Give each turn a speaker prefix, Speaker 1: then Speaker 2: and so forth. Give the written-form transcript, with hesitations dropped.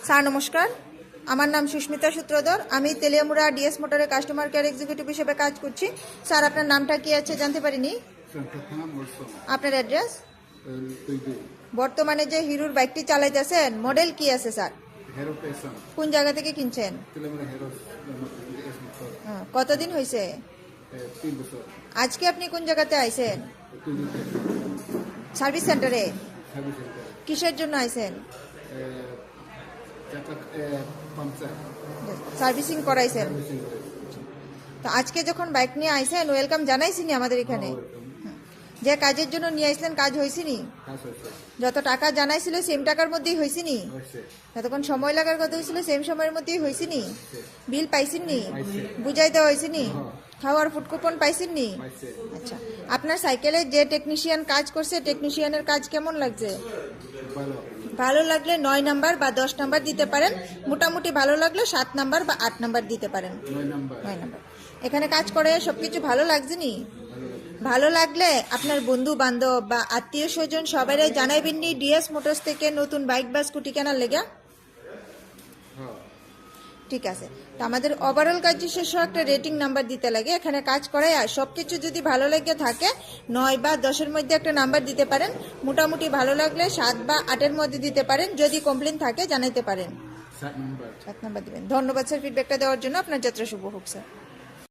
Speaker 1: Sir নমস্কার, আমার নাম সুস্মিতা সূত্রধর। আমি তেলিয়ামুড়া ডিএস মোটরের কাস্টমার কেয়ার এক্সিকিউটিভ হিসেবে কাজ করছি। স্যার আপনার নামটা কি আছে জানতে পারিনি? আপনার অ্যাড্রেস? বর্তমানে যে হিরোর বাইকটি চালাইতেছেন মডেল কি আছে স্যার? কোন জায়গা থেকে কিনছেন? কতদিন হয়েছে? আজকে আপনি কোন জায়গাতে আইছেন? সার্ভিস সেন্টারে। কিসের জন্য আইছেন? সার্ভিসিং করাইছেন। তো আজকে যখন বাইক নিয়ে আইছেন ওয়েলকাম জানাইছিনি আমাদের এখানে? যে কাজের জন্য নিয়ে আইছিলেন কাজ হয়েছিনি? যত টাকা জানাইছিল সেম টাকার মধ্যেই হয়েছিনি? যতক্ষণ সময় লাগার কথা হয়েছিল সেম সময়ের মধ্যেই হয়েছিনি? বিল পাইছিনি? বুঝাই দেওয়া হয়েছিনি? খাওয়ার ফুড কুপন পাইছিনি? আচ্ছা, আপনার সাইকেলে যে টেকনিশিয়ান কাজ করছে টেকনিশিয়ানের কাজ কেমন লাগছে? ভালো লাগলে 9 নাম্বার বা 10 নাম্বার দিতে পারেন। মোটামুটি ভালো লাগলে 7 নাম্বার বা 8 নাম্বার দিতে পারেন। 9 নাম্বার। এখানে কাজ করে সবকিছু ভালো লাগছে নি? ভালো লাগলে আপনার বন্ধু বান্ধব বা আত্মীয় স্বজন সবাই জানাইবেন নি ডিএস মোটরস থেকে নতুন বাইক বা স্কুটি কেনার লেগে। ঠিক আছে, তো আমাদের ওভারঅল কাজ শেষ একটা রেটিং নাম্বার দিতে লাগে। এখানে কাজ করে আর সবকিছু যদি ভালো লেগে থাকে 9 বা 10-এর মধ্যে একটা নাম্বার দিতে পারেন। মোটামুটি ভালো লাগলে 7 বা 8-এর মধ্যে দিতে পারেন। যদি কমপ্লেন থাকে জানাইতে পারেন। 7 নাম্বার দিবেন। ধন্যবাদ স্যার ফিডব্যাকটা দেওয়ার জন্য। আপনার যাত্রা শুভ হোক স্যার।